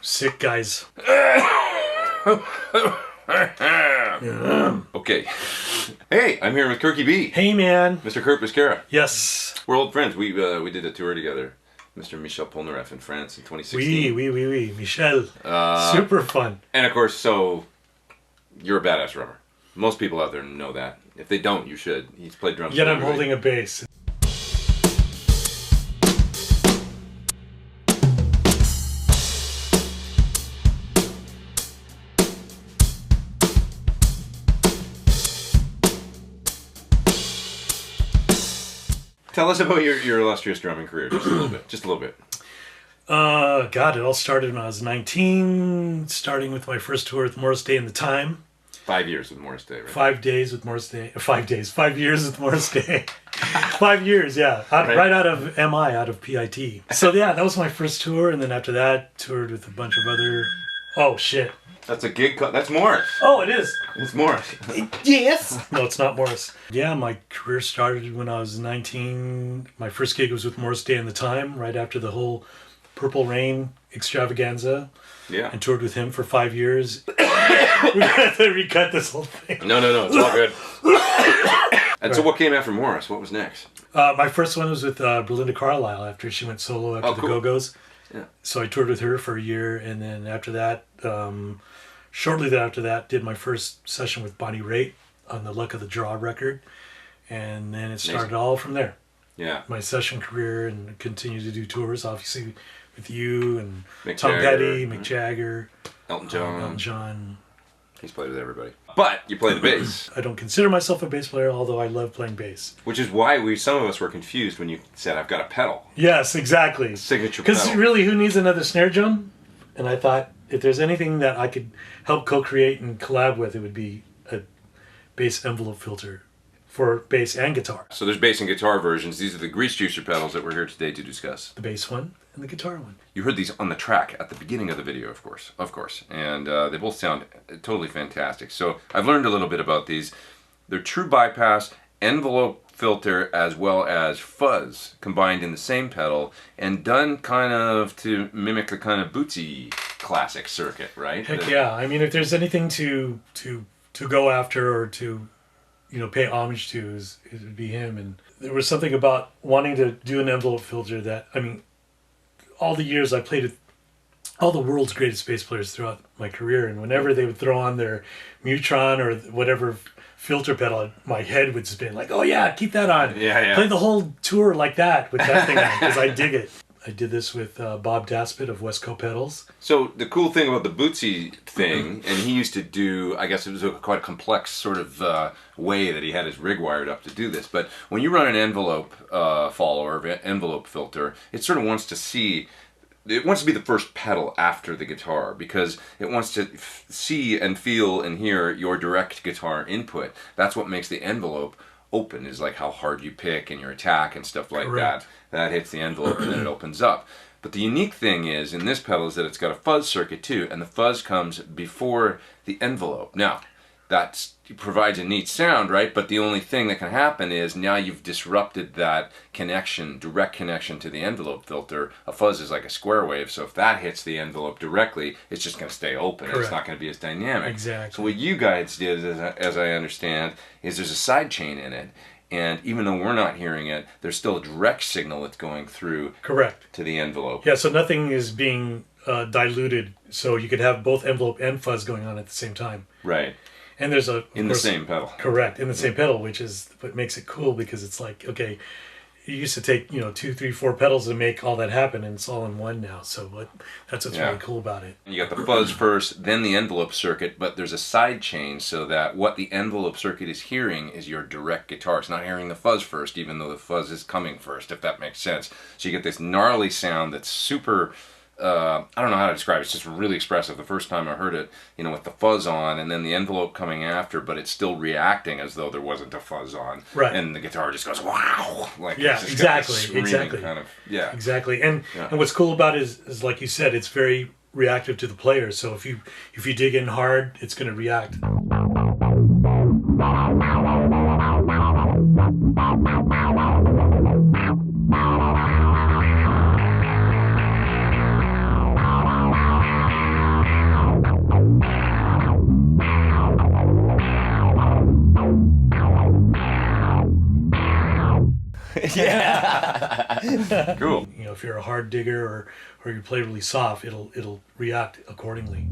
sick, guys. Okay. Hey, I'm here with Kirky B. Hey, man. Mr. Kurt Biscara. Yes. We're old friends. We did a tour together. Mr. Michel Polnareff in France in 2016. Oui. Michel. Super fun. And of course, so you're a badass drummer. Most people out there know that. If they don't, you should. He's played drums. Yet I'm holding a bass. Tell us about your illustrious drumming career, just a little bit. Just a little bit. God, it all started when I was 19, starting with my first tour with Morris Day and the Time. 5 years with Morris Day, right? 5 days with Morris Day. 5 days. 5 years with Morris Day. 5 years, yeah. Right out of MI, out of PIT. So yeah, that was my first tour, and then after that, toured with a bunch of other... Oh, shit. That's a gig. That's Morris. Oh, it is. It's Morris. Yes. No, it's not Morris. Yeah, my career started when I was 19. My first gig was with Morris Day and the Time, right after the whole Purple Rain extravaganza. Yeah. And toured with him for 5 years. We have to recut this whole thing. No, it's all good. And right. So what came after Morris? What was next? My first one was with Belinda Carlisle after she went solo after the Go-Go's. Yeah. So I toured with her for a year, and then after that, shortly after that, did my first session with Bonnie Raitt on the Luck of the Draw record, and then it started all from there. Yeah. My session career, and continued to do tours, obviously with you and Mick Tom Jagger, Petty, Mick Jagger, Elton John. Elton John. He's played with everybody. But you play the bass. I don't consider myself a bass player, although I love playing bass. Which is why some of us were confused when you said, I've got a pedal. Yes, exactly. Signature pedal. Because really, who needs another snare drum? And I thought, if there's anything that I could help co-create and collab with, it would be a bass envelope filter for bass and guitar. So there's bass and guitar versions. These are the Grease Juicer pedals that we're here today to discuss. The bass one and the guitar one. You heard these on the track at the beginning of the video, of course. And they both sound totally fantastic. So I've learned a little bit about these. They're true bypass, envelope filter, as well as fuzz combined in the same pedal and done kind of to mimic the kind of bootsy classic circuit, right? Heck yeah. I mean, if there's anything to go after or to, pay homage to, it would be him. And there was something about wanting to do an envelope filter that, all the years I played with all the world's greatest bass players throughout my career, and whenever they would throw on their Mutron or whatever filter pedal, my head would spin like, oh yeah, keep that on. Yeah. Play the whole tour like that with that thing on, because I dig it. I did this with Bob Daspit of West Coast Pedals. So the cool thing about the bootsy thing, and he used to do, I guess it was quite a complex sort of way that he had his rig wired up to do this, but when you run an envelope follower, envelope filter, it sort of wants to be the first pedal after the guitar, because it wants to see and feel and hear your direct guitar input. That's what makes the envelope open, is like how hard you pick and your attack and stuff like Correct. that hits the envelope and then it opens up. But the unique thing is in this pedal is that it's got a fuzz circuit too, and the fuzz comes before the envelope. Now that provides a neat sound, right? But the only thing that can happen is now you've disrupted that connection, direct connection to the envelope filter. A fuzz is like a square wave, so if that hits the envelope directly, it's just going to stay open. Correct. It's not going to be as dynamic. Exactly. So what you guys did, as I understand, is there's a side chain in it, and even though we're not hearing it, there's still a direct signal that's going through. Correct. To the envelope. Yeah, so nothing is being diluted, so you could have both envelope and fuzz going on at the same time. Right. And there's in the same pedal. Correct, in the same pedal, which is what makes it cool, because it's like, okay, it used to take 2, 3, 4 pedals to make all that happen, and it's all in one now. So that's what's really cool about it. You got the fuzz first, then the envelope circuit, but there's a side chain so that what the envelope circuit is hearing is your direct guitar. It's not hearing the fuzz first, even though the fuzz is coming first, if that makes sense. So you get this gnarly sound that's super. I don't know how to describe it. It's just really expressive. The first time I heard it, with the fuzz on and then the envelope coming after, but it's still reacting as though there wasn't a fuzz on. Right. And the guitar just goes, wow. Like, yeah, exactly. Kind of, yeah. Exactly. And what's cool about it is like you said, it's very reactive to the player. So if you dig in hard, it's going to react. Yeah. Cool. You know, if you're a hard digger or you play really soft, it'll react accordingly.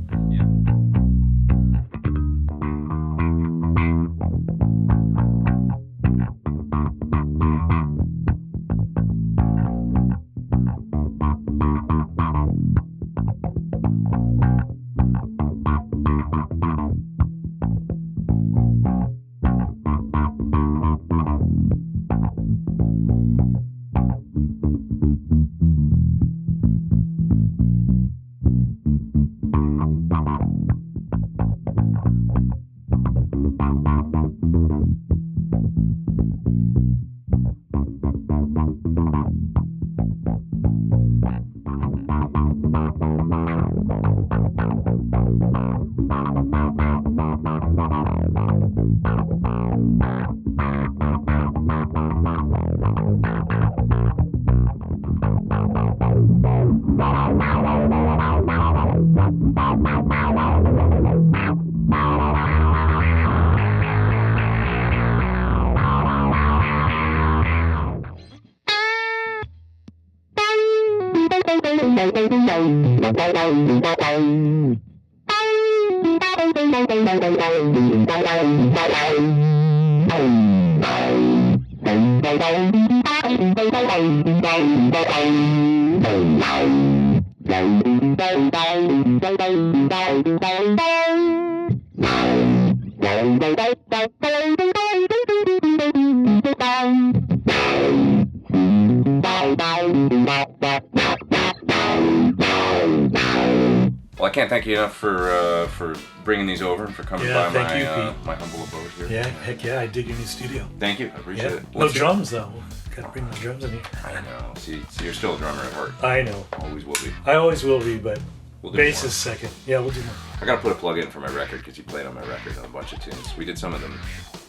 Well, I can't thank you enough for bringing these over and for coming by thank you, Pete. my humble abode here. Yeah, heck yeah, I dig your new studio. Thank you. I appreciate Yeah. it. No drums though. Gotta bring my drums in here. I know. See, you're still a drummer at heart. I know. Always will be. I always will be, but We'll do bass more. is second. Yeah, we'll do more. I gotta put a plug in for my record because you played on my record on a bunch of tunes. We did some of them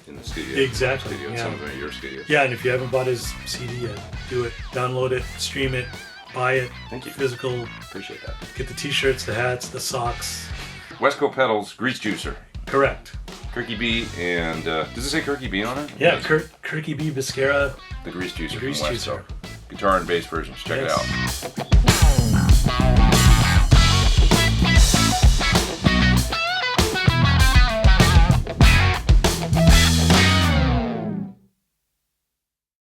in the studio. Exactly, Studio, and yeah. some of them at your studio. Yeah, and if you haven't bought his CD yet, do it. Download it, stream it, buy it. Thank you. Physical. Appreciate that. Get the t-shirts, the hats, the socks. Westco Pedals, Grease Juicer, Correct. Kirky B, and does it say Kirky B on it? Yeah, Kirky B. Biscara. The Grease Juicer Grease from Juicer. Westco. Guitar and bass versions. Check Yes. it out.